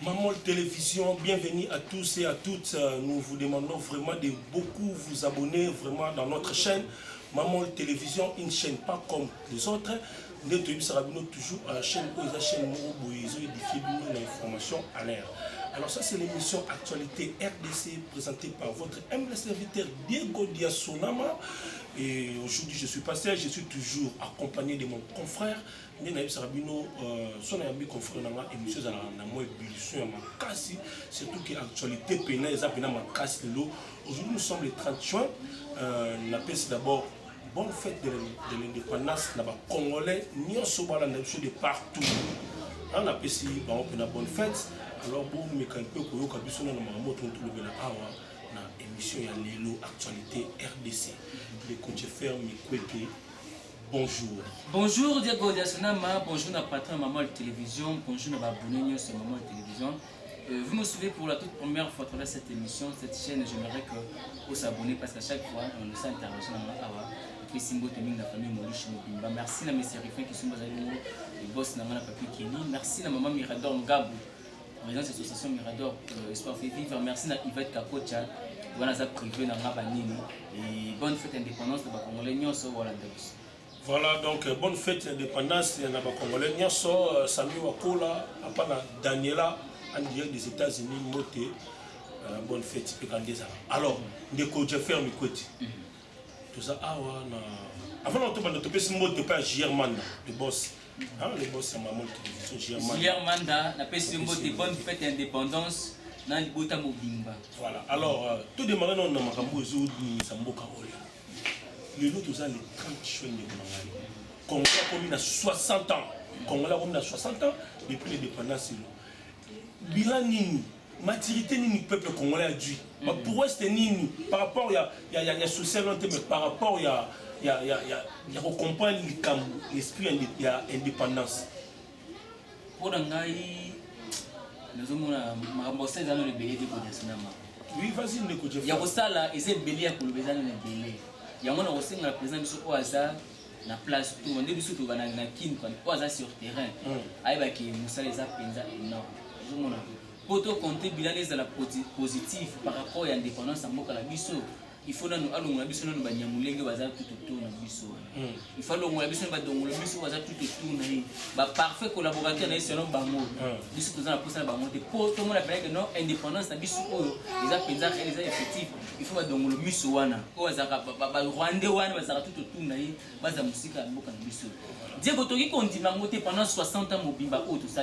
Maman Télévision, bienvenue à tous et à toutes. Nous vous demandons vraiment de beaucoup vous abonner vraiment dans notre chaîne. Maman Télévision, une chaîne pas comme les autres. Nous sommes toujours à la chaîne où la chaîne nous édifier l'information à l'air. Alors ça c'est l'émission Actualité RDC présentée par votre humble serviteur Diego Diasonama. Et aujourd'hui je suis passé, je suis toujours accompagné de mon confrère. Surtout que l'actualité pénale aujourd'hui nous sommes le 30 juin. On appelle d'abord bonne fête de l'indépendance congolais de partout. On appelle ici bonne fête. Alors bon mais quand peu émission actualité RDC. Les coachs ferment bonjour. Bonjour Diego Diasonama, bonjour na patron Maman Télévision, bonjour na abonné sur Maman Télévision. Vous me suivez pour la toute première fois dans cette émission, cette chaîne. J'aimerais que vous s'abonnez parce qu'à chaque fois on nous interagit dans la Simbo Teming la famille Moluche Mobimba. Merci à mes sérifins qui sont basés les boss na papier Kenny. Merci à maman Mirador Ngabou, président de l'association Mirador Espoir fait vivre. Merci à Yvette Kakocha, voilà ça privé na Ngabanini. Et bonne fête indépendance de Congolais Nyonso voilà. Voilà, donc bonne fête d'indépendance de la Congolais. Nyonso, Sami Wakola, Apana Daniela, en direct des États-Unis, Moté. Bonne fête, alors, Ndeko Jeffer Mikweti. Tout ça, avant de te passer ce mot, tu pas German, le boss. Le boss, c'est Maman Télévision, German. German, la paix, c'est une bonne fête d'indépendance. Voilà, alors, tout démarrer dans le Makambo, Samboka Ola. Le lot, tout ça, les 30 juin de Congolais a 60 ans. Congolais a 60 ans depuis l'indépendance. Bilan Nini, maturité Nini, peuple congolais a dû. Pour eux, c'était Nini. Par rapport, il y a social, mais par rapport, il y a comprendre l'esprit de l'indépendance. Pour Nangaï, nous avons le belé de Kodasonama. Oui, vas-y, ne connais pas. Il y a aussi là, et c'est belé à Kolobezan le belé. Il y a aussi la présence au hasard, la place, tout le monde est surtout dans la kin, au hasard sur terrain. Aïe, qui Moussa les a penza énorme. Pour tout compter, bilan est la positif par rapport à l'indépendance en Moka la Bisso. Il faut nous allons la Bisso, nous banyamulenge bazar tout autour de la Bisso. Il faut nous la Bisso, nous la Bisso bazar tout autour de parfait collaborateur dans ce nom Bango. Bisso tout ça la pousse à Bango. Pour tout le monde appelle que non indépendance la Bisso, les a penza les a effectifs. Il faut donc le Bisso wana. Au hasard, Rwandais wana bazar tout autour de bazar musique à Moka la Bisso. Diego Togi continue à monter pendant 60 ans Mobimba ou tout ça.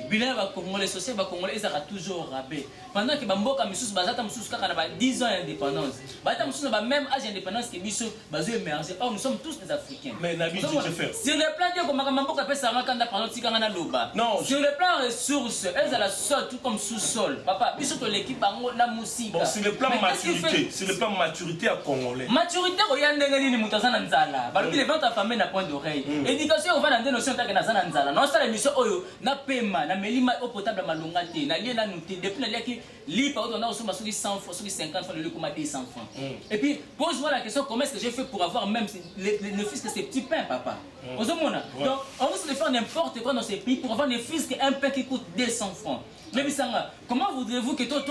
Bilan va Congolais social va Congolais ça toujours rabais. Pendant que Bamboka Missous bazata Missous kaka na 10 ans d'indépendance. Bata Missous na même âge d'indépendance que Bissou bazo émerger. Or nous sommes tous des Africains. Mais Nabi tu te fais. Sur le plan Diego Makamboka peut ça kanda pendant tikanga na loba. Non, sur le plan ressources, elles à la sol tout comme sous-sol. Papa, Bissou to l'équipe bango la musique. Bon, c'est le plan maturité, c'est le plan maturité à Congolais. Maturité oyande ngani mutazana nzala. Balobi les ventes à famille na point d'oreille. Éducation on va dans des notions tant que nazana nzala. Non ça l'émission oyo na paiement na melima eau potable malonga te na lien na nuté depuis la qui li par on a aussi 100 francs, 50 francs le comme 200 francs. Et puis pose-moi la question comment est-ce que j'ai fait pour avoir même le fils que ces petits pains papa. Donc on risque de faire n'importe quoi dans ces pays pour avoir des fils que un pain qui coûte 200 francs. Mais Bissanga, comment voudrez-vous que toi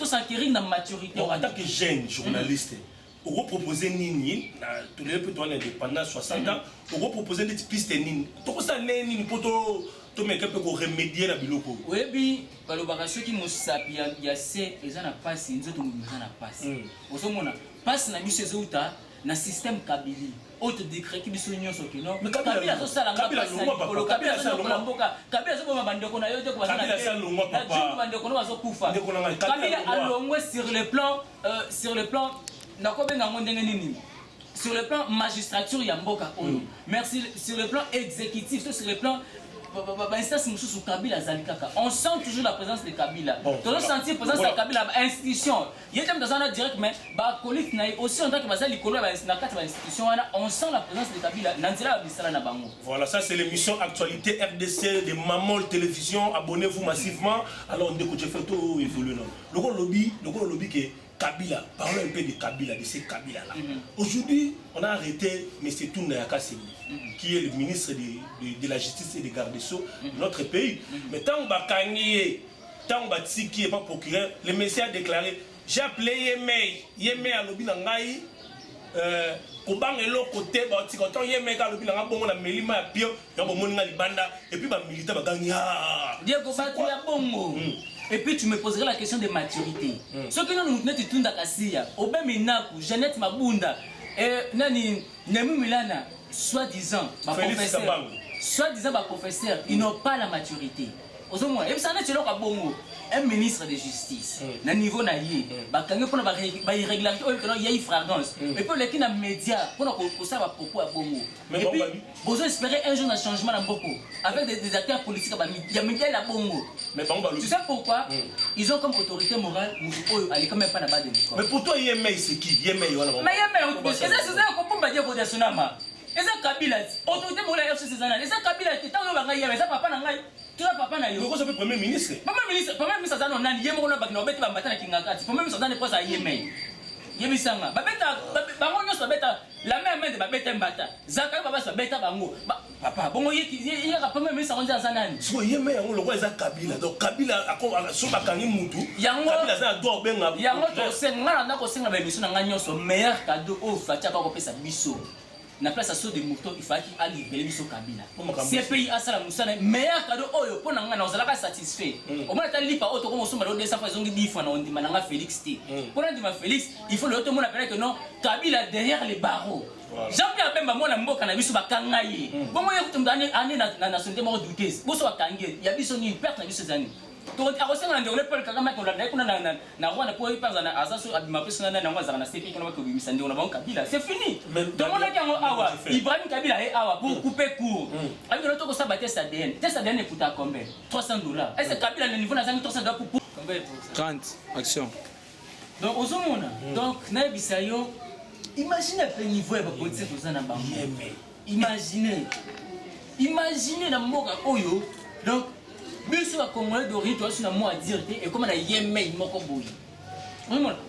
s'acquérir dans maturité en tant que jeune journaliste? On va proposer Nini, tous les peu l'indépendance 60 ans, on va proposer des pistes Nini. Tout ça Nini pour tout mais quelque pour remédier la biloko. Oui, puis l'opération qui nous sapie, il y a ces ils en a passé, nous autres nous en a passé. Au moment passe na mission zouta na système Kabili. Autre décret qui biso union so kino. Mais Kabila so sala ngapa polo Kabila so mboka. Kabila so boma bandeko na yote kwa sana. Kabila so longwa papa. Na bandeko na baso kufa. Kabila alongwe sur le plan sur le plan magistrature Yamboka merci sur le plan exécutif sur le plan on sent toujours la présence de Kabila. On sentir la présence de Kabila institution. Il y a dans un direct mais aussi en tant que institution on sent la présence de Kabila. Voilà, ça c'est l'émission Actualité RDC de Maman Télévision. Abonnez-vous massivement. Alors on découvre fait tout évoluer. Le lobby que Kabila, parlons un peu de Kabila, de ces Kabila-là. Aujourd'hui, on a arrêté M. Tounda Yakasemi, qui est le ministre de la Justice et des Gardes des Sceaux de notre pays. Mais tant que Bakangye, tant que Batsiki n'est pas procureur, le Messie a déclaré j'ai appelé Yemei à l'Obi Nangaï, Kobangelo côté, Batikoton Yemei à l'Obi Nangaï, bon, on a Melima à Pio, on a Moninga Libanda, et puis Milita Baganya. Diego Batia Bongo. Et puis tu me poserais la question de maturité. Ce que nous nous disons dans Kassia, Obé Minaku, Jeannette Mabunda, et Nani Nemu Milana, soi-disant, professeur, ils n'ont pas la maturité. Et puis ça n'est pas bon. Un ministre de justice, na niveau na yé, bakangé pour la irrégularité, il y a une fragrance. Et puis les qui na médias, pour que ça va pourquoi à Bongo. Et puis, vous espérez un jour un changement dans Boko, avec des acteurs politiques, il y a médias à Bongo. Tu sais pourquoi? Ils ont comme autorité morale, elle est quand même pas là-bas de l'école. Mais pour toi, Yemei, c'est qui? Yemei, voilà. Mais Yemei, c'est ça, comment on dire pour des tsunamis? Et ça, Kabila, autorité morale, c'est ça, et ça, Kabila, c'est tant que Yemei, ça, papa n'a pas. Tu as papa na yo. Pourquoi ça fait premier ministre? Premier ministre ça non nani yemo na bakina obeti ba matana kingakati. Premier ministre ça ne pose à Yemei. Yebisanga. Babeta bango nyoso babeta la même de babeta mbata. Zaka baba ça beta bango. Papa bongo yeki premier ministre on dit ça nani. So Yemei yango lokwa eza Kabila. Donc Kabila akoma so bakangi mutu. Kabila za do benga. Yango to senga na ko senga ba biso na nganyoso meilleur cadeau o fatia ko pesa biso. Na place à saut de moutons, il fallait qu'il aille libérer Misso Kabila. Ces pays à ça, la meilleur cadeau, pour nous, on a satisfait. Au moins, tu as par autre comme on s'en des fois, ils ont dit qu'on dit Mananga Félix. Pour nous dire Félix, il faut le monde appeler que non, Kabila derrière les barreaux. Jean-Pierre Bemba, moi, je suis Bisso Bakangaye. Bon, moi, je suis la nationalité mort du caisse. Bisso Bakangaye, il y a Bisso ni perte na Bisso Zani. Donc, à cause de la Paul Kagame, on a Rwanda pour y passer à Azaso, à ma personne, on a un CP, on a Kabila. C'est fini. Donc, on a dit Awa, Ibrahim Kabila et Awa pour couper court. Avec le temps, ça va tester ADN. Test ADN coûte à combien? $300. Est-ce que Kabila, le niveau, n'a jamais $300 pour 30, action. Donc, aux hommes, donc, Nabisayo, imaginez le niveau de la politique aux Anabam. Imaginez la mort à Oyo. Donc, biso ba Congolais d'origine toi sur moi à dire et comme na Yemei moko boyi.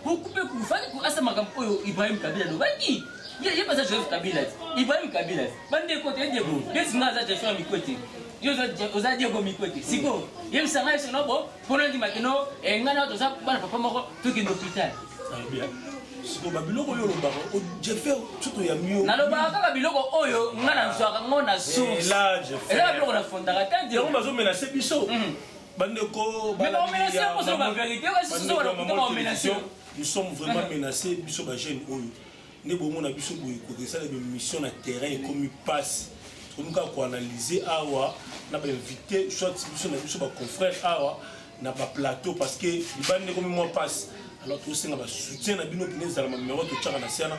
Pour couper pour faire pour asa makambo oyo Ibrahim Kabila do baki. Il y a pas ça Joseph Kabila. Ibrahim Kabila. Bande côté Diego. Qu'est-ce que ça j'ai fait mi côté. Yo za Diego mi côté. Siko. Yem sanga c'est no bon. Pour nous dire maintenant et ngana to ça bana papa moko tout qui l'hôpital. Bien. Siko babiloko yo lobako. J'ai fait tout ya mieux. Na lobaka babiloko oyo ngana nzwaka ngona source. Là, j'ai fait. Et là babiloko na fondaka tande. On va menacer biso. Bandeko, nous sommes vraiment menacés, biso ba jeune oyo. Ne bomo na biso boy ko ça les missions na terrain comme il passe. Nous ka ko analyser awa na ba inviter soit biso na biso ba confrère awa na ba plateau parce que libande comme moi passe. Alors tout ça na ba soutien na bino pineza na numéro to tchaka na siana.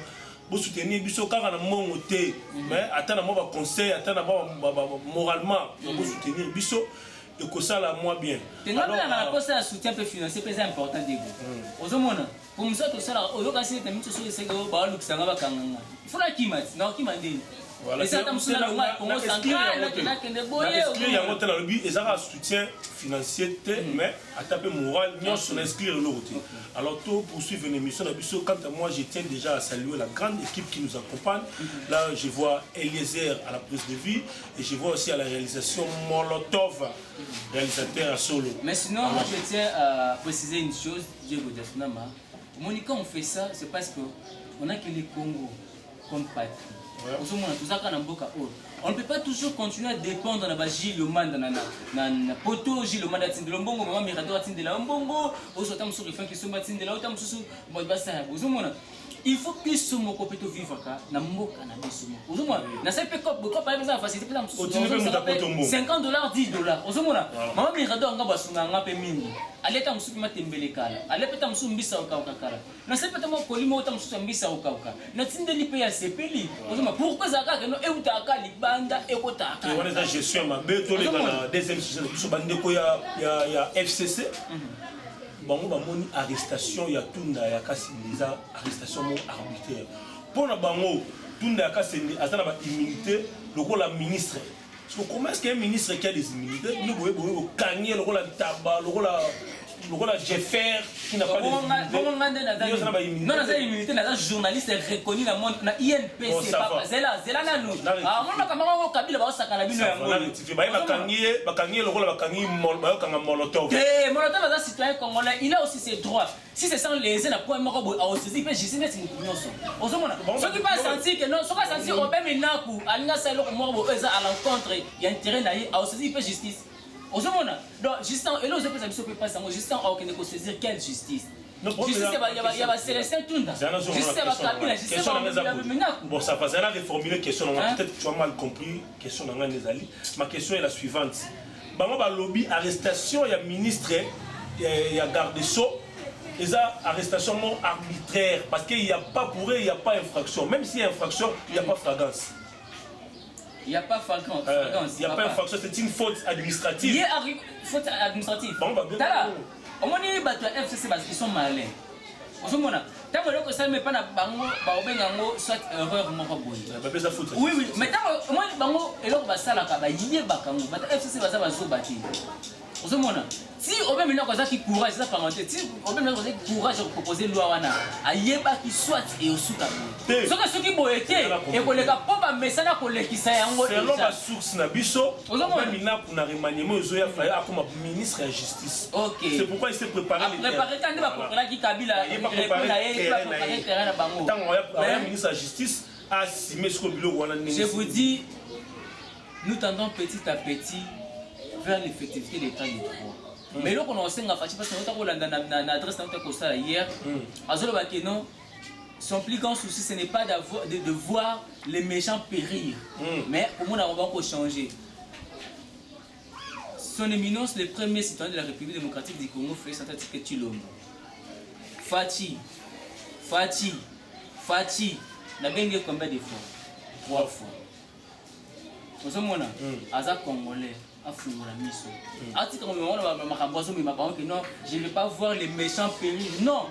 Bo soutenir biso kaka na mongo te mais attends moi ba conseil attends moralement bo soutenir biso. Et que ça là moi bien. Alors la poste à soutien financier c'est important de vous. Aux hommes pour nous tout ça là au yoga c'est tamit sur c'est que ba luxanga ba kanganga. Il faut la kimat na kimandeni. Voilà, c'est un soutien financier, mais à taper moral, nous sommes inscrits l'autre. Alors, tout poursuivre une émission, quant à moi, je tiens déjà à saluer la grande équipe qui nous accompagne. Là, je vois Eliezer à la prise de vie et je vois aussi à la réalisation Molotov, réalisateur à solo. Mais sinon, moi, je tiens à préciser une chose, Diego Diafonama. Monica, on fait ça, c'est parce qu'on a que les Congo comme patrie. On ne peut pas toujours continuer à dépendre de Gilles Oman, de Poto, Gilles Oman, de Lombongo, Maman Mirador, de la Lombongo, aux autres qui sont battus de la Otam Soussou, il faut que ce mot compétent vivre na mboka na biso. Ozomona na sepe cop par exemple facilité par exemple $50 $10. Ozomona mama Mirador nga basunga nga pe mingi. Aleta musuki matembele kala. Alepeta musu mbisa okauka kala. Na sepe tamo kolimo ota musu mbisa okauka. Na tindeli pe ya sepeli. Ozomona pourquoi zaka que no euta akali banda ekota akali. On est en gestion ma beto le na deuxième saison biso bandeko ya FCC. Bango bamoni arrestation ya Tunda ya Kasimiza arrestation mo arbitraire pona bango Tunda ya Kasindi azana ba immunité lokola ministre parce que comment est-ce qu'un ministre qui a des immunités nous boye kanye lokola taba lokola lokola Jeffer qui n'a pas de non naza immunité naza journaliste reconnu dans le monde na INPC papa zela nanu amona kamako kabila baosakana bino yango bakangi lokola bakangi bayokanga molotov molotov aza citoyen congolais il a aussi ses droits si c'est sans léser na point moko boye aosisi mpe justice neti motu nyonso ozomona soki mpe asanti ke non soki asanti obe minaku alinga sa eloko moko boye eza à l'encontre ya intérêt na ye aosisi mpe justice ozomona donc justice elo ozopesa biso mpe pasi yango justice aokende kosaisir quelle justice justice ya bacélestin tunda justice ya bakabila justice ya minaku bon ça passe elle a reformulé question peut-être tu as mal compris question na nga nezali ma question est la suivante bango balobi arrestation ya ministre ya garde des Sceaux et ça arrestation non arbitraire parce qu'il n'y a pas pour eux il n'y a pas infraction même s'il y a infraction il n'y a pas flagrance. Il n'y a pas flagrance. Il n'y a pas infraction, c'est une faute administrative. Il y a faute administrative. Tala, au moins les bateaux FCC ils sont malins. Ozomona, tant que ça ne met pas na bango, ba obengango soit erreur moko boye. Oui oui, mais tant moi bango eloko basala ka ba yie bakango, bateau FCC baza bazo bati. Ozomona, si obe mina ko za ki courage ça parenté, si obe mina ko za ki courage de proposer loi wana, ayeba ki soit et osuka boye. Soka soki boyete e koleka po ba mesana kolekisa yango. C'est l'homme source na biso. Obe mina kuna remaniement ozoya faya akoma ministre de justice. OK. C'est pourquoi il s'est préparé les préparé quand ba préparer ki Kabila, il va préparer terrain na bango. Tant on ministre de justice a simé ce bilo wana. Je vous dis nous tendons petit à petit vers l'effectivité des états de droit. Mais là, on a aussi parce que l'adresse hier, non, son plus grand souci, ce n'est pas de voir les méchants périr. Mais pour moi, on va encore changer. Son éminence, le premier citoyen de la République démocratique du Congo, Félix Antoine Tshisekedi Tshilombo. Fati, n'a bien gagné combien de fois? 3 fois. Vous savez, Aza Congolais. Non, je ne vais pas voir les méchants périr. Non,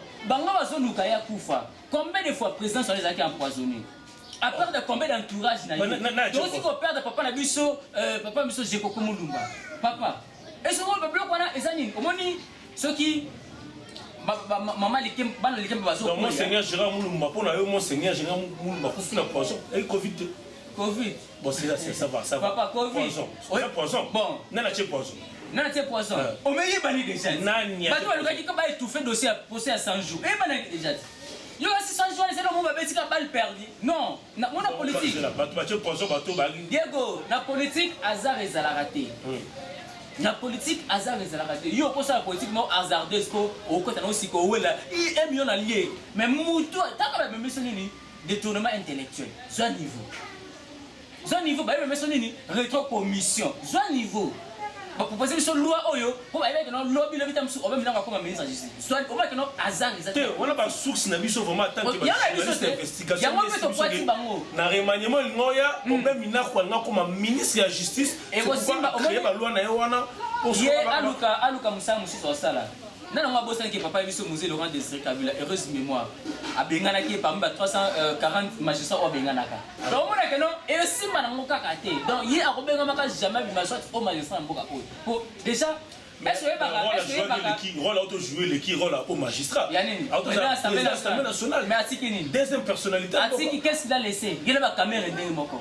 combien de fois le président sont les acquis empoisonnés? À part de combien d'entourage? Donc si on perd de papa Nabiso, papa Miso Jekoko Moulumba. Papa, et ce qu'on peut bloquer, on a des années. Comment dit ceux qui maman likem ban likem bazo. Donc monseigneur Gérard Moulumba pour na monseigneur Gérard Moulumba pour finir poisson et Covid. Bon, ça va. Papa, Covid. Poisson. Bon. Nana poisson. Poisson. On me y banni déjà. Bah, toi, le gars qui a étouffé dossier à procès à 100 jours. Et banni déjà. Yo, si 100 jours, c'est le moment où on va balle perdu. Non, on a politique. Diego, la politique, hasard et raté. La politique, hasard et raté. Yo, pour ça, la politique, non, hasardeuse, au côté de nos psycho, là, il est mieux allié. Mais Moutou, t'as quand même mis détournement intellectuel. Soit niveau. Soit niveau, bah, mais son nini, rétro-commission. Soit niveau. Bah, pour poser sur loi, oyo, pour aller avec nos lobby, le vitam sous, on va venir comme ministre de la justice. Soit, on va que nos hasard, exactement. On n'a pas source, n'a pas vraiment tant que investigation. Il y a un peu de poids qui bango. Na remaniement, il y a, on va venir comme ministre de la justice. Et aussi, on va loi na yoana. Aluka Moussa Moussi sur ça là. Non, on va bosser avec papa Ebiso Musée Laurent Désiré Kabila, heureuse mémoire. A Bengana qui est parmi 340 magistrats au Benganaka. Donc, on a que non, et aussi, on a un donc, il y a un Benganaka jamais vu magistrat au magistrat en Boka. Déjà, est-ce que rôle auto jouer le qui rôle au magistrat. L'Assemblée nationale. Mais Atikini. Deuxième personnalité. Atiki, qu'est-ce qu'il a laissé? Il y a la caméra de Moko.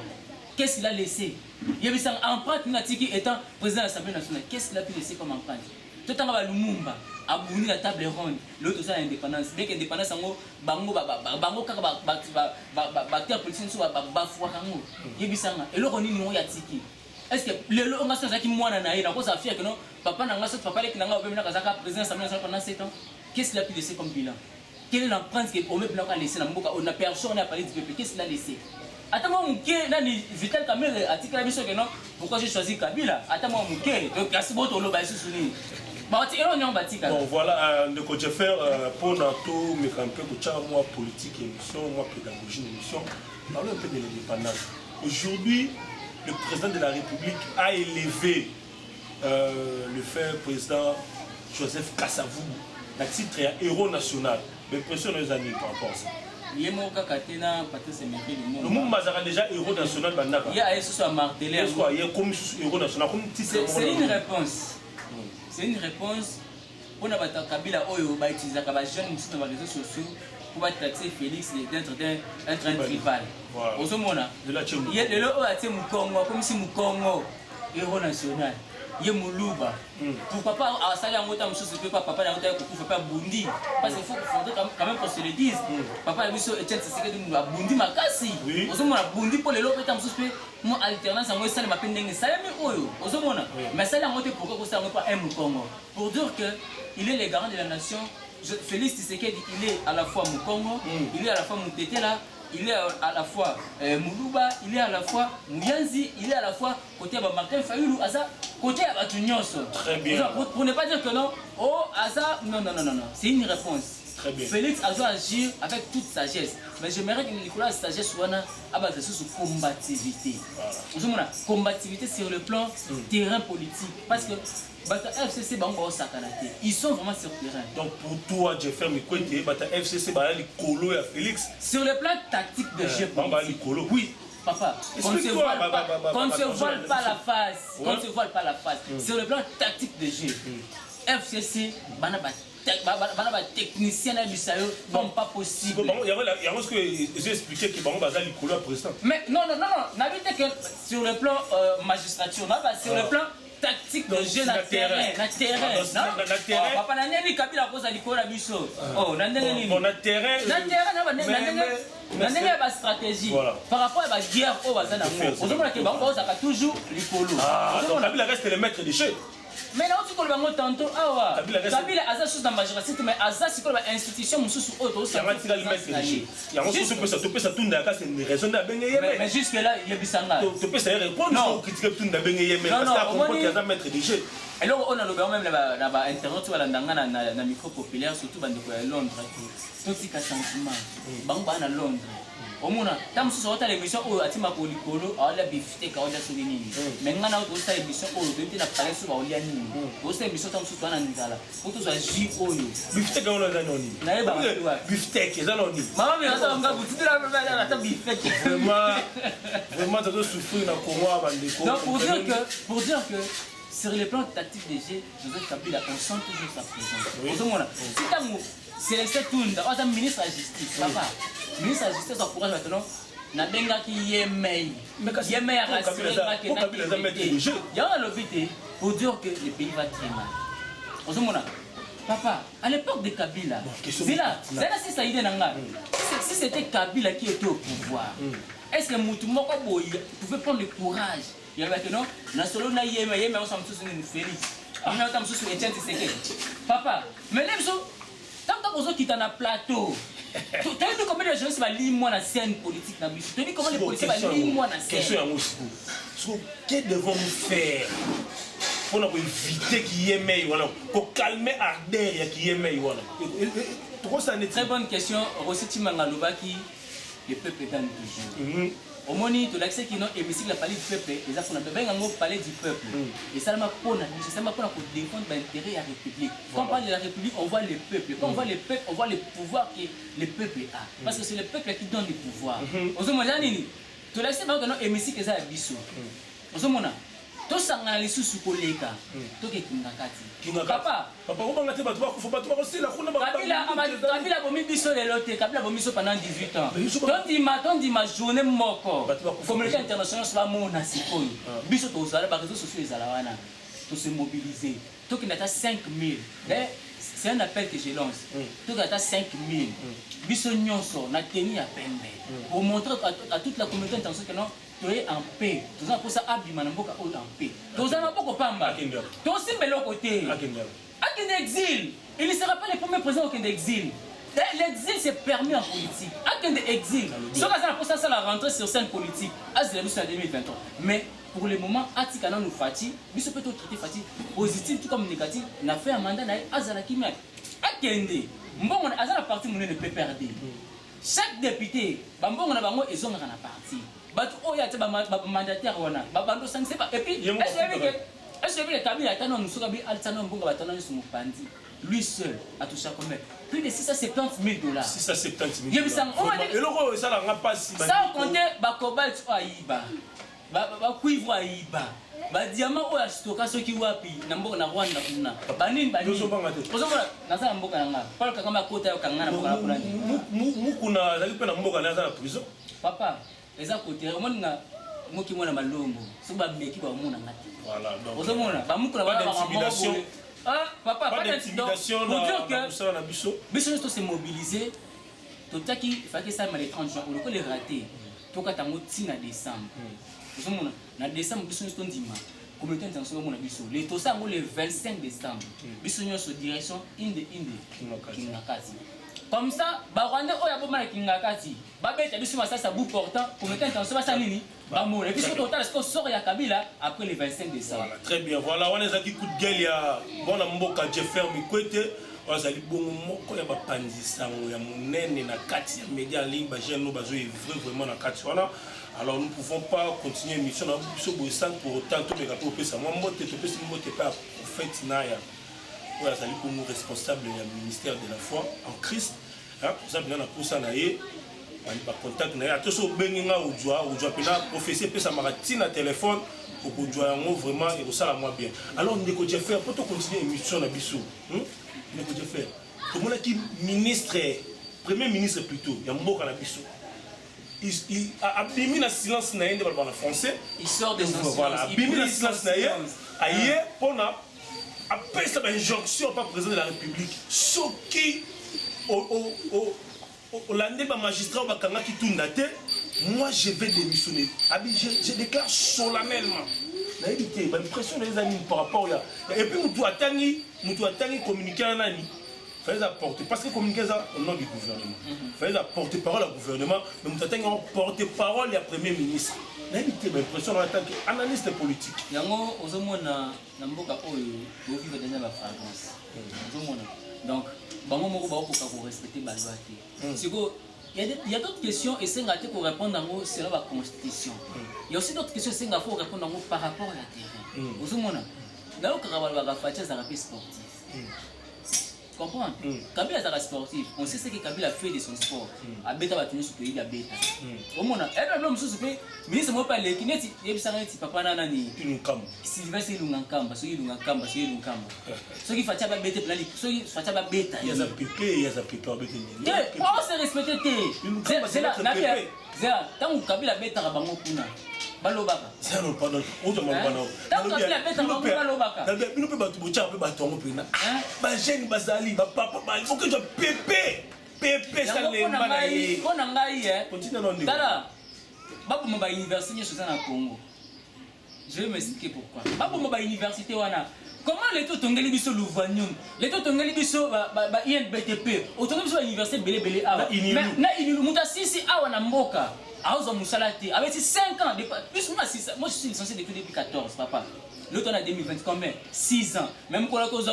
Qu'est-ce qu'il a laissé? Il y a eu ça empreinte Natiki étant président de l'Assemblée nationale. Qu'est-ce qu'il a pu laisser comme empreinte? Tout le temps, Lumumba. Abouni la table ronde, l'autre ça l'indépendance. Dès que l'indépendance en haut, bango kaka acteur politique soit bafoua kango. Yebisanga. Et le roni nous yatiki. Est-ce que le on a ça qui moi na na cause affaire que non papa na ngaso papa les kinanga obemina kazaka président assemblée nationale pendant 7 ans. Qu'est-ce qu'il a pu laisser comme bilan? Quelle est l'empreinte que Omé Blanc a laissé dans Mboka? On a personne n'a parlé du peuple. Qu'est-ce qu'il a laissé? Attends-moi mon cœur, là, Vital Kamel a dit que la mission que non. Pourquoi j'ai choisi Kabila? Attends-moi mon cœur. Donc, merci beaucoup, on va se souvenir. Bon voilà, de quoi j'ai fait pour tout mes campagnes, moi politique émission, moi pédagogie émission, parlons un peu de l'indépendance. Aujourd'hui, le président de la République a élevé le fait président Joseph Kasavubu, le titre est héros national. Mais pression les amis par rapport à ça. Il y a mon Kakatena, Patrice Emery, le monde a déjà héros national. Il y a un souci à marteler. Il y a comme héros national. C'est une réponse. C'est une réponse on a battu Kabila Oyo, bah utiliser comme jeune sur les réseaux sociaux pour taxer Félix d'être un train rival. Au moment de la Tchémou. Il y a le haut à Mukongo, comme si Mukongo, héros national. Il y a Moulouba. Pourquoi pas à Salah Mota, M. Papa n'a pas Bundi. Parce qu'il faut quand même qu'on se le dise. Papa a vu ça, Etienne Tshisekedi Bundi Makasi. Au moment Bundi pour les locaux, moi alternance, moi ça m'a peine d'engager. Ça y Oyo. Au moment mais Salah Mota pourquoi ça n'a pas un Mukongo. Pour dire qu'il est le garant de la nation. Félix Tshisekedi, il est à la fois Mukongo, il est à la fois Moutetela. Il est à la fois Moulouba, il est à la fois Mouyanzi, il est à la fois côté de Martin Fayoulou, côté de Batunyoso. Très bien. Pour ne pas dire que non, oh, Aza, non, c'est une réponse. Très bien. Félix a dû agir avec toute sagesse. Mais j'aimerais que Nicolas sagesse soit sur combativité. Voilà. Combativité sur le plan terrain politique. Parce que FCC ils sont vraiment sur le terrain. Donc pour toi, Jeffrey Mikwete, FCC les colo et Félix. Sur le plan tactique de jeu politique. Oui. Papa, qu'on ne se voile pas la face. Qu'on ne se voile pas la face. Sur le plan tactique de jeu, FCC, technicien non pas possible. Il y a ce que j'ai expliqué que les colo à président. Mais non, n'habitez que sur le plan magistrature, sur le plan tactique de jeu na terrain. Papa na nani Kabila koza likola biso. Oh, na ndenge nini? Na terrain. Na ndenge ba stratégie par rapport à la guerre au bazana ngo. Ozomona ke bango ozaka toujours likolo. Donc Kabila reste le maître des jeux. Mais là tu kolba ngo tantôt awa. Kabila aza sous dans magistrature mais aza sikola ba institution mususu auto ça. Yamatila le maître des jeux. Yango sous peut ça tunda ka c'est une raison da bengeye. Mais jusque là il y a bisanga. Tu peux ça répondre non critiquer tunda bengeye mais parce que comprendre qu'il y a un maître des jeux. Et là on a le même là internet tu vas ndanga na micro populaire surtout bande ko Londres. Tout ce sentiment. Bango na Londres. Omuna tam so ta l'émission o atima ko likolo ala bifite ka oda so nini mais ngana o sa émission o de na parler sur ba olia nini o sa émission tam so to na ngala o to so ji oyo bifite ka ona noni na eba bifite ke za noni mama mi ata nga butira na ata bifite vraiment tu dois souffrir na Congo abandeko. Donc pour dire que sur les plans tactiques des jeux Joseph Kabila on sent toujours sa présence. Omuna si tamu c'est le Tunda o ministre de la justice papa ministre de la justice encourage maintenant na benga ki yemei à rassurer il y a un lobby pour dire que le pays va très mal. Ozomona papa à l'époque de Kabila c'est là si ça idée nanga si c'était Kabila qui était au pouvoir est-ce que Moutoumoko Boy pouvait prendre le courage il y avait que non na solo na yemei on s'en tous une Félix on a tam sous Etienne Tshisekedi papa mais les gens tant qu'on quitte un plateau. Tu as vu combien de gens qui lient moi la scène politique dans le bus? Tu as vu comment les policiers lient moi la scène? Que devons-nous faire pour éviter qu'il y ait meilleur, pour calmer l'ardeur qu'il y ait meilleur? Très bonne question. Rossetti Mangalobaki, le peuple gagne toujours. Au moment où l'accès qui est hémicycle parler du peuple, les affaires on parler du peuple. Et ça m'a pour défendre l'intérêt de la République. Quand on parle de la République, on voit le peuple. Quand on voit le peuple, on voit le pouvoir que le peuple a. Parce que c'est le peuple qui donne le pouvoir. Au moment où l'accès qui est hémicycle est biso. Au moment où tosanga lisusu koleka tokekinga kati papa Kabila bomi biso lelo te Kabila bomi biso pendant 18 ans tondima journée moko communauté internationale soit mona sikoyo biso tozala ba réseaux sociaux ezala wana to se mobiliser tokenda ta 5000 c'est un appel que je lance tokenda ta 5000 biso nyonso na teni ya pembe pour montrer à toute la communauté internationale que non tu es en paix. Tu as pour ça abima na mboka en paix. Tu as pas beaucoup pamba. Tu aussi bel côté. Akin exil. Il ne sera pas le premier président qui exil. L'exil c'est permis en politique. Akin exil. Ce que ça pour ça la rentrée sur scène politique. Azil nous en 2023. Mais pour le moment atika na nous fati, biso peut traiter fati positif tout comme négatif. Na fait un mandat na azala kimia. Akende. Mbongo azala parti mon ne peut perdre. Chaque député, bambongo na bango ezonga na parti. But oh ya teba mandataire wana babando sanse pas et puis est-ce que Kabila atano nusuka bi altano mbonga batano sur mupandi lui seul a touché combien plus de $670,000 $670,000 et le compter ba cobalt aiba bakuivre ayiba badiamant oyo astoka soki wapi na mboka na Rwanda kuna banini ozomona naza na mboka nanga Paul Kagame akota yokanga na mboka na kuna mukuna azali mpe na mboka naza na prison papa eza kote omoninga moki mwana malombo so bameki bamona ngati ozomona bamukuna d'intimidation. Papa, pas d'intimidation na biso. Biso nous se mobiliser. Tout ça qui fait que ça m'a les 30 jours. On le raté. Tout cas tango tina décembre. Nous sommes na décembre biso nous ndima. Communauté internationale mona biso. Les tout ça le 25 décembre. Biso nous sur direction inde Kingakati. Comme ça, ba Rwanda oya bomana Kingakati. Ba beta biso ça bout portant communauté internationale ça nini. Et puis surtout, est-ce qu'on sort à Kabila après le 25 décembre? Voilà, très bien. Voilà, on a dit coup de gueule, il y a bon mboka Jeffer Mikwete. On a dit bon moko ya bapanzi sango ya monene na kati ya média en ligne ba jeune no bazo vraiment na kati wana. Alors nous ne pouvons pas continuer l'émission na biso boisang pour autant to meka to pesa moi mbote to pesa mbote pas au fait naya. On a dit pour nous responsable du ministère de la foi en Christ. Hein, ça bien na posa na ye. Ba contact na to so benginga ujwa pena professeur pesa maratina téléphone pour ujwa yango vraiment et ça la moi bien. Alors ndeko Jeffer pour to continuer émission na biso. Ndeko Jeffer. Comme on a qui ministre premier ministre plutôt ya mboka na biso. Il a bimi na silence na yende ba na français. Il sort de son voilà, bimi na silence na ye. Aye pona après ça injonction par président de la République. Soki Hollande ba magistrat ba kanga ki tundate, moi je vais démissionner. Je déclare solennellement. Na évité ba impression des amis par rapport là. Et puis mutu atangi communiquer à nani. Fallait apporter parce que communiquer ça au nom du gouvernement. Fallait apporter parole au gouvernement, mais mutu atangi porter parole au premier ministre. Na évité ba impression en tant qu'analyste politique. Yango ozomona na mboka oyo bo vivre dans la fragrance. Ozomona. Donc bango moko ba ko respecter ba loi te. Siko il y a d'autres questions et c'est ngate pour répondre en selon la constitution. Il y a aussi d'autres questions c'est ngate pour répondre en par rapport à la terrain. Ozomona. Na okara ba fatia za rapide sportif. Comprendre? Kabila za sportif, on sait ce que Kabila fait de son sport. Abeta ba tenu sur pays ya beta. Omona, elle l'homme sous pe ministre mo pa le kineti yebisanga ti papa nana ni Ilungamba. Sylvestre Ilungamba, so Ilungamba. So qui fatia ba beta plan, so qui fatia ba beta. Il y a za PP avec ni. On se respecter te. C'est là na bien. Zera, tant Kabila beta ba bango kuna. Balobaka. Ça non pardon. Autre mon bana. Tant Kabila beta ba balobaka. Dalbe bino pe ba tubucha pe ba tongo pe na. Ba jeune bazali ba papa ba il faut que je PP ça les bana. On ngai Continue non. Tala. Babu ba université sur na Congo. Je vais m'expliquer pourquoi. Babu ba université wana. Comment les taux tongeli biso Louvanium, les taux tongeli biso ba INBTP, autonome biso université belé awa. Mais na inilu muta sisi awa na mboka. Aozo musalati avec 5 ans plus moi je suis licencié depuis 14 papa. L'autre en 2020 combien 6 ans. Même quand la cause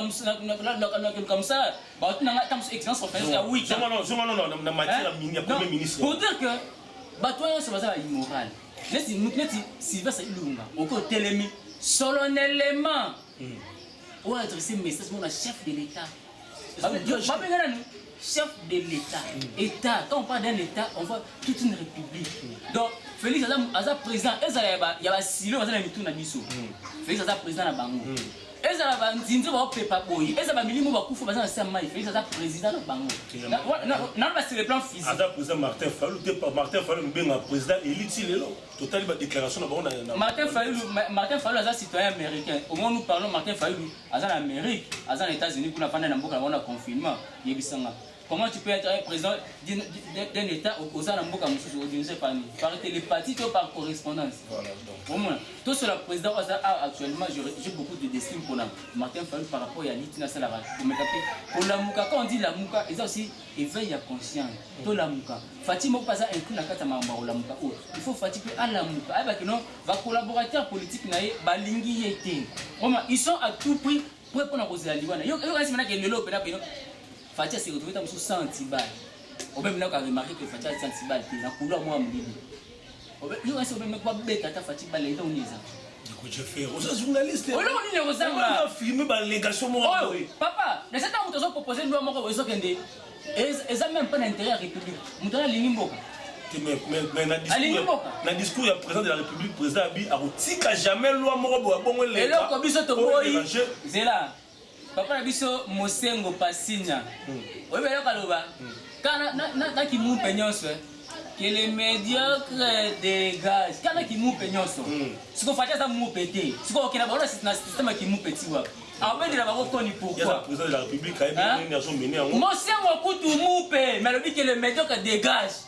comme ça, bah tu n'as pas d'expérience professionnelle à 8 ans. Non, na matière ya premier ministre. Pour dire que bah toi c'est pas ça immoral. Neti Sylvestre Ilunga, oko telemi solennellement. On va adresser un message à chef de l'État. Chef de l'État. État. Quand on parle d'un État, on voit toute une république. Donc, Félix Aza président, il y a un silo, il y a un mitou na biso. Félix Aza président na bango. Il y a un zinzo ba pepa boy. Il y a un milimo ba kufu baza na sema. Félix Aza président na bango. Non, c'est le plan physique. Aza président Martin Fayulu, Martin Fayulu benga président élite lelo. Total ba déclaration na bango na. Martin Fayulu Aza citoyen américain. Au moment où nous parlons Martin Fayulu, Aza en Amérique, Aza en États-Unis pour la fin de mboka na confinement, yebisanga. Comment tu peux être un président d'un État au sein de Mboka Moussou, je ne sais pas, par télépathie ou par correspondance. Voilà. Tout sur le président actuellement, j'ai beaucoup de d'estime pour Martin Fayulu par rapport à l'Itina Salara. Pour la Mouka, quand on dit la Mouka, il y a aussi éveil à conscience. Tout la Mouka. Fatih Mouka, ça inclut la carte à la Mouka. Il faut Fatih à la Mouka. Va collaborateur politique, Balingi Yete. Ils sont à tout prix pour répondre à Rosa Liwana. Il y a un Fatia s'est retrouvé dans son sentibal. Au même là, on a remarqué que Fatia est sentibal, la couleur moi me dit. Il reste au même là, bête à Fatia balai dans les ans. Écoute, je fais aux journalistes. Oh là, on est aux on a filmé la légation morale. Papa, les États ont proposé une loi morale aux Okende. Et ça même pas d'intérêt à la République. Nous avons l'Inimboka. Mais dans le discours, il y a le président de la République, le président Abi, a jamais loi morobo a bon et là, comme ça, c'est là. Papa Biso Mosengo Passinia. Oui, mais là, quand qui mou peignos, que les médiocres dégagent. Quand qui mou peignos, ce qu'on fait, ça mou pété. Ce qu'on a un système qui mou petit. Alors, ben, il a pas reconnu pourquoi. Il y a le président de la République qui a une énergie menée en haut. Mosengo Koutou mou pété, mais le dit que les médiocres dégagent.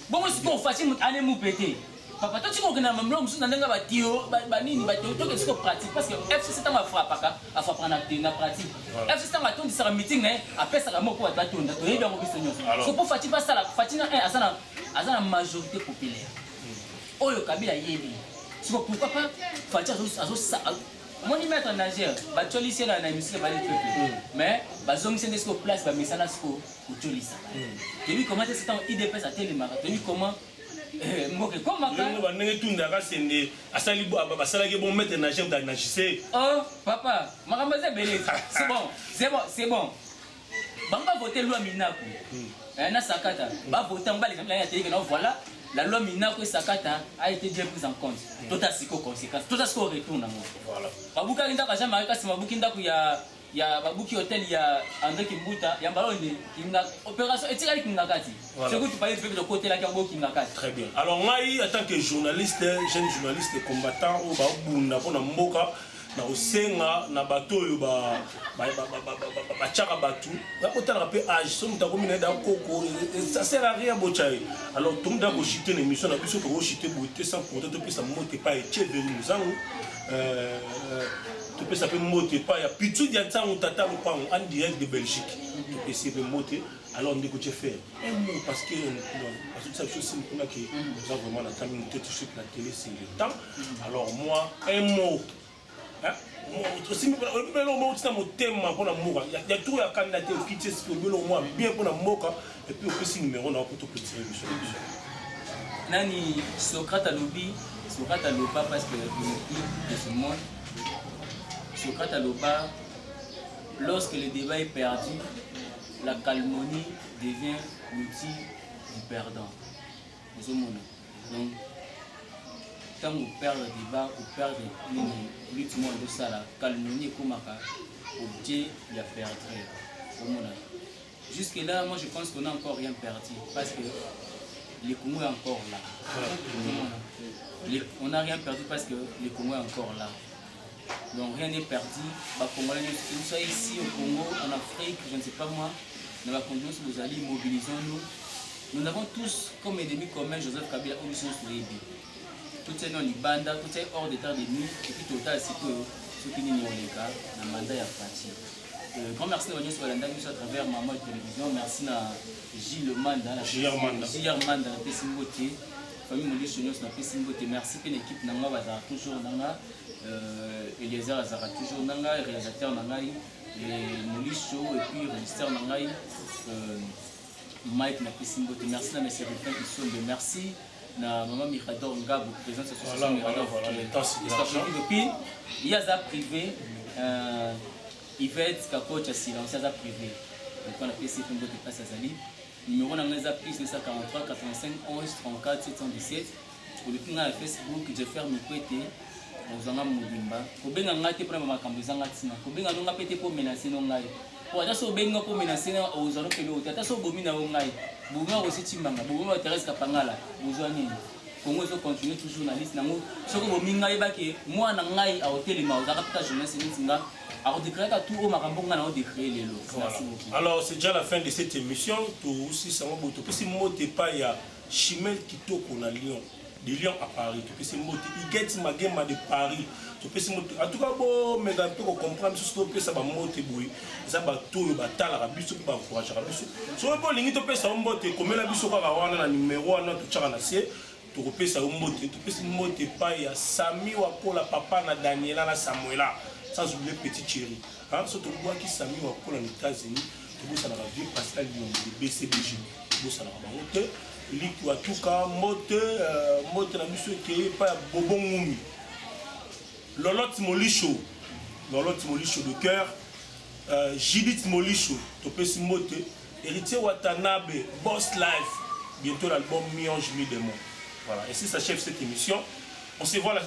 Bon, ce qu'on fait, c'est un mou pété. Papa, toi tu comprends que même l'homme, si on a un batio, banini, batio, toi qu'est-ce qu'on pratique parce que FC c'est un frappe à faire prendre la pratique. FC c'est un tour de ça meeting né, après ça mot pour attendre, tu es bien obligé de. C'est pour Fatima ça la Fatima à la majorité populaire. Oh le Kabila yebi. C'est pourquoi pas Fatima ça mon mettre en Niger, ba tolisi na émission ba les trucs. Mais ba zomi c'est des place ba misala sko ko tolisa. Tu vu comment c'est un IDP ça télémara, tu vu comment Moke comment on est tout d'accord c'est né à ça libo à ça qui bon mettre na jambe dans JC. Oh papa makambaze belé c'est bon banga voter loi Minako na sakata ba voter ngba les la télé que non voilà la loi Minako et sakata a été bien prise en compte tout à siko conséquences tout à ce qu'on retourne voilà babuka kinda ka jamais ka sima bukinda ku ya babuki hôtel ya André Kimbuta ya balonde kinga opération etikali kingakati c'est que tu parles de côté là qui kingakati très bien alors moi en tant que journaliste jeune journaliste combattant au babunda pona mboka na osenga na bato yo ba chaka batu na kotala pe âge so mutako mina da koko ça sert à rien bochai alors tout monde a chité une émission na biso ko chité boté sans compter to pesa moté pas et chevelu nous tu peux s'appeler moté pas ya pitu dia tsangu tata pas en direct de Belgique tu peux essayer de moté alors on dit que tu fais un mot parce que toute cette chose c'est pour que nous avons vraiment la communauté tout sur la télé c'est le temps alors moi un mot aussi mais le mot c'est mon thème pour la moka il y a tout à candidater au quitter ce que le moi bien pour la moka et puis au petit numéro on a pour tout petit émission nani Socrate Alobi parce que le de ce monde Socrate Aloba, lorsque le débat est perdu, la calmonie devient l'outil du perdant. Donc, quand on perd le débat, on perd l'ultime de ça, la calmonie est comme un objet de la perdre. Jusque-là, moi je pense qu'on n'a encore rien perdu parce que le Congo est encore là. On n'a rien perdu parce que le Congo est encore là. Donc rien n'est perdu. Nous sommes ici au Congo, en Afrique, je ne sais pas moi, dans la condition où nous allons mobilisons-nous. Nous avons tous comme ennemis communs Joseph Kabila ou Mission Sourébi. Tout est dans l'Ibanda, tout est hors d'état de nuit, et puis total c'est que ceux qui n'y ont pas, le mandat est parti. Grand merci de venir sur la à travers Maman Télévision. Merci à Gilles Manda, Gilles Manda, la Pessimboté. Famille Moli Chonios, la Pessimboté. Merci pour l'équipe Nanga, Bazar toujours Nanga. Eliezer Azara toujours Nanga, réalisateur Nanga. Moli Show et puis réalisateur Nanga. Mike na Pessimboté. Merci à M. Rufin Issombe. Merci à Maman Mirador Ngabou, président de l'association Mirador. Il y a ça privé. Yvette Kakocha silence à privé. Donc on a PC pour votre passe à Zali. Numéro dans les applis 943 85 11 34 717. Pour le pinga Facebook, je ferme le côté. Nous en avons Moulimba. Pour bien ngate pour ma cambizanga tina. Pour bien nganga pété pour menacer non ngai. Pour attacher benga pour menacer aux autres pélo. Attacher au bomina au ngai. Bouma aussi timbanga. Bouma Thérèse Kapangala. Bouzouani. Congo se continue toujours journaliste nango. Ce que bominga ibaki moi na ngai a hôtel ma au rapta journaliste ninga. Alors c'est déjà la fin de cette émission. Tout aussi ça m'a beaucoup. Si moi t'es pas il y a Chimel Kitoko na Lyon, de Lyon à Paris. Tu peux si moi t'es Igets Magema de Paris. Tu peux si moi en tout cas bon mais un peu comprendre ce que ça va monter boui. Ça va tout va tala la biso pour encourager la biso. Sur bon ligne tu peux ça monter comme la biso ka wana na numéro na tu chaka na sie. Tu peux ça monter. Tu peux si moi t'es pas il y a Sami Wakola papa na Daniela na Samuela. Sans oublier petit chéri. Surtout moi qui s'est mis aux États-Unis, tu vois ça dans la vie Pascal Lyon, le BCBG. Tu vois ça dans la route. Il dit que tout cas, mote la mission qui est pas Bobon Moumi. Lolotte Molicho de cœur. Judith Molicho, tu peux s'y moter. Héritier Watanabe, Boss Life. bientôt l'album Mi-Ange, Mi-Démon. Voilà, ainsi s'achève cette émission. On se voit la...